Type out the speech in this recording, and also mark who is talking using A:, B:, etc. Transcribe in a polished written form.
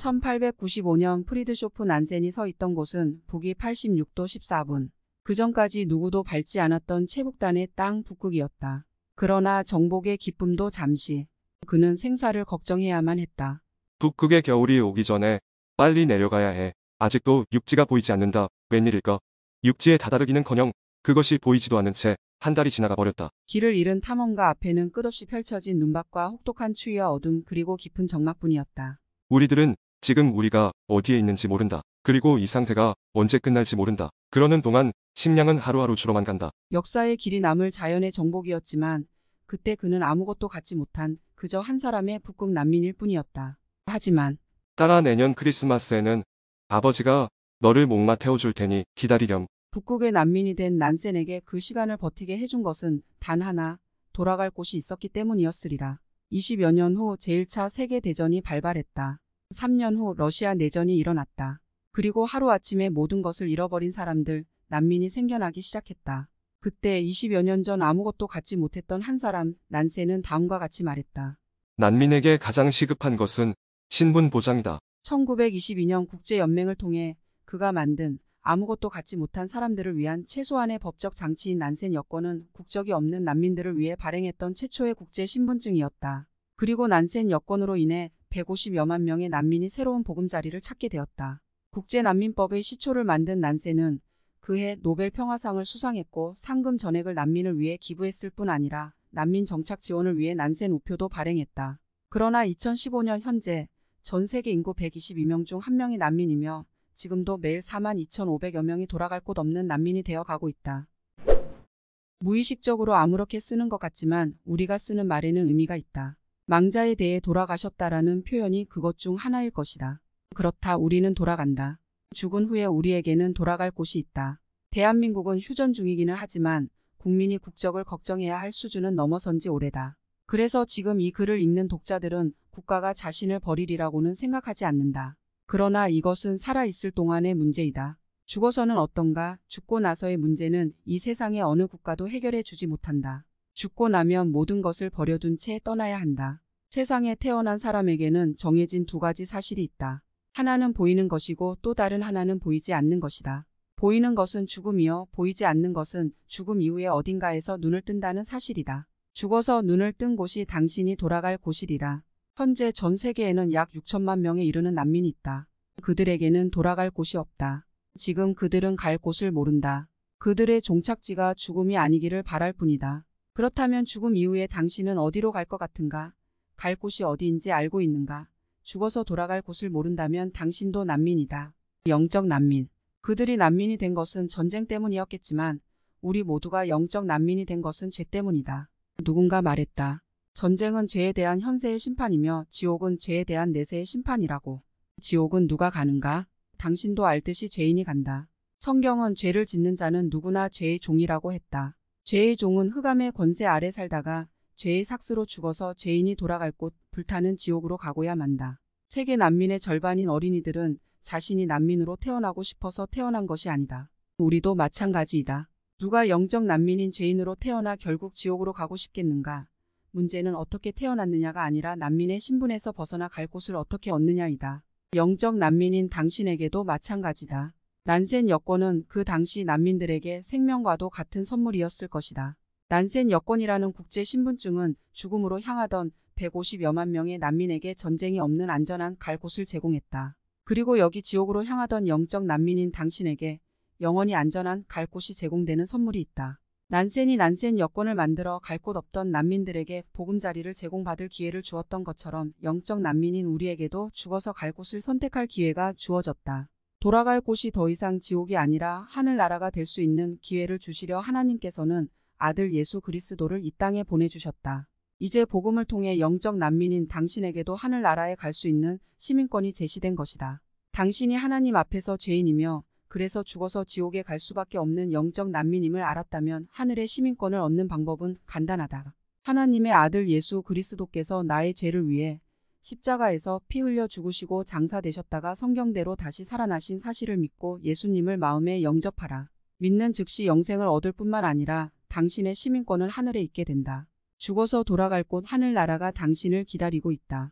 A: 1895년 프리드쇼프 난센이 서 있던 곳은 북위 86도 14분. 그 전까지 누구도 밟지 않았던 채북단의 땅 북극이었다. 그러나 정복의 기쁨도 잠시. 그는 생사를 걱정해야만 했다.
B: 북극의 겨울이 오기 전에 빨리 내려가야 해. 아직도 육지가 보이지 않는다. 웬일일까? 육지에 다다르기는커녕 그것이 보이지도 않는 채 한 달이 지나가 버렸다.
A: 길을 잃은 탐험가 앞에는 끝없이 펼쳐진 눈밭과 혹독한 추위와 어둠 그리고 깊은 적막뿐이었다.
B: 우리들은 지금 우리가 어디에 있는지 모른다. 그리고 이 상태가 언제 끝날지 모른다. 그러는 동안 식량은 하루하루 줄어만 간다.
A: 역사의 길이 남을 자연의 정복이었지만 그때 그는 아무것도 갖지 못한 그저 한 사람의 북극 난민일 뿐이었다. 하지만
B: 따라 내년 크리스마스에는 아버지가 너를 목마 태워줄 테니 기다리렴.
A: 북극의 난민이 된 난센에게 그 시간을 버티게 해준 것은 단 하나, 돌아갈 곳이 있었기 때문이었으리라. 20여 년 후 제1차 세계대전이 발발했다. 3년 후 러시아 내전이 일어났다. 그리고 하루아침에 모든 것을 잃어버린 사람들, 난민이 생겨나기 시작했다. 그때 20여 년 전 아무것도 갖지 못했던 한 사람, 난센은 다음과 같이 말했다.
B: 난민에게 가장 시급한 것은 신분 보장이다.
A: 1922년 국제연맹을 통해 그가 만든 아무것도 갖지 못한 사람들을 위한 최소한의 법적 장치인 난센 여권은 국적이 없는 난민들을 위해 발행했던 최초의 국제 신분증이었다. 그리고 난센 여권으로 인해 150여만 명의 난민이 새로운 보금자리를 찾게 되었다. 국제난민법의 시초를 만든 난센은 그해 노벨 평화상을 수상했고 상금 전액을 난민을 위해 기부했을 뿐 아니라 난민 정착 지원을 위해 난센 우표도 발행했다. 그러나 2015년 현재 전 세계 인구 122명 중 1명이 난민이며 지금도 매일 42,500여 명이 돌아갈 곳 없는 난민이 되어 가고 있다. 무의식적으로 아무렇게 쓰는 것 같지만 우리가 쓰는 말에는 의미가 있다. 망자에 대해 돌아가셨다라는 표현이 그것 중 하나일 것이다. 그렇다, 우리는 돌아간다. 죽은 후에 우리에게는 돌아갈 곳이 있다. 대한민국은 휴전 중이기는 하지만 국민이 국적을 걱정해야 할 수준은 넘어선 지 오래다. 그래서 지금 이 글을 읽는 독자들은 국가가 자신을 버리리라고는 생각하지 않는다. 그러나 이것은 살아있을 동안의 문제이다. 죽어서는 어떤가? 죽고 나서의 문제는 이 세상의 어느 국가도 해결해 주지 못한다. 죽고 나면 모든 것을 버려둔 채 떠나야 한다. 세상에 태어난 사람에게는 정해진 두 가지 사실이 있다. 하나는 보이는 것이고 또 다른 하나는 보이지 않는 것이다. 보이는 것은 죽음이요, 보이지 않는 것은 죽음 이후에 어딘가에서 눈을 뜬다는 사실이다. 죽어서 눈을 뜬 곳이 당신이 돌아갈 곳이리라. 현재 전 세계에는 약 6천만 명에 이르는 난민이 있다. 그들에게는 돌아갈 곳이 없다. 지금 그들은 갈 곳을 모른다. 그들의 종착지가 죽음이 아니기를 바랄 뿐이다. 그렇다면 죽음 이후에 당신은 어디로 갈 것 같은가? 갈 곳이 어디인지 알고 있는가? 죽어서 돌아갈 곳을 모른다면 당신도 난민이다. 영적 난민. 그들이 난민이 된 것은 전쟁 때문이었겠지만 우리 모두가 영적 난민이 된 것은 죄 때문이다. 누군가 말했다. 전쟁은 죄에 대한 현세의 심판이며 지옥은 죄에 대한 내세의 심판이라고. 지옥은 누가 가는가? 당신도 알듯이 죄인이 간다. 성경은 죄를 짓는 자는 누구나 죄의 종이라고 했다. 죄의 종은 흑암의 권세 아래 살다가 죄의 삭스로 죽어서 죄인이 돌아갈 곳 불타는 지옥으로 가고야 만다. 세계 난민의 절반인 어린이들은 자신이 난민으로 태어나고 싶어서 태어난 것이 아니다. 우리도 마찬가지이다. 누가 영적 난민인 죄인으로 태어나 결국 지옥으로 가고 싶겠는가? 문제는 어떻게 태어났느냐가 아니라 난민의 신분에서 벗어나 갈 곳을 어떻게 얻느냐이다. 영적 난민인 당신에게도 마찬가지다. 난센 여권은 그 당시 난민들에게 생명과도 같은 선물이었을 것이다. 난센 여권이라는 국제 신분증은 죽음으로 향하던 150여만 명의 난민에게 전쟁이 없는 안전한 갈 곳을 제공했다. 그리고 여기 지옥으로 향하던 영적 난민인 당신에게 영원히 안전한 갈 곳이 제공되는 선물이 있다. 난센이 난센 여권을 만들어 갈 곳 없던 난민들에게 보금자리를 제공받을 기회를 주었던 것처럼 영적 난민인 우리에게도 죽어서 갈 곳을 선택할 기회가 주어졌다. 돌아갈 곳이 더 이상 지옥이 아니라 하늘나라가 될 수 있는 기회를 주시려 하나님께서는 아들 예수 그리스도를 이 땅에 보내주셨다. 이제 복음을 통해 영적 난민인 당신에게도 하늘나라에 갈 수 있는 시민권이 제시된 것이다. 당신이 하나님 앞에서 죄인이며 그래서 죽어서 지옥에 갈 수밖에 없는 영적 난민임을 알았다면 하늘의 시민권을 얻는 방법은 간단하다. 하나님의 아들 예수 그리스도께서 나의 죄를 위해 십자가에서 피 흘려 죽으시고 장사되셨다가 성경대로 다시 살아나신 사실을 믿고 예수님을 마음에 영접하라. 믿는 즉시 영생을 얻을 뿐만 아니라 당신의 시민권을 하늘에 있게 된다. 죽어서 돌아갈 곳 하늘나라가 당신을 기다리고 있다.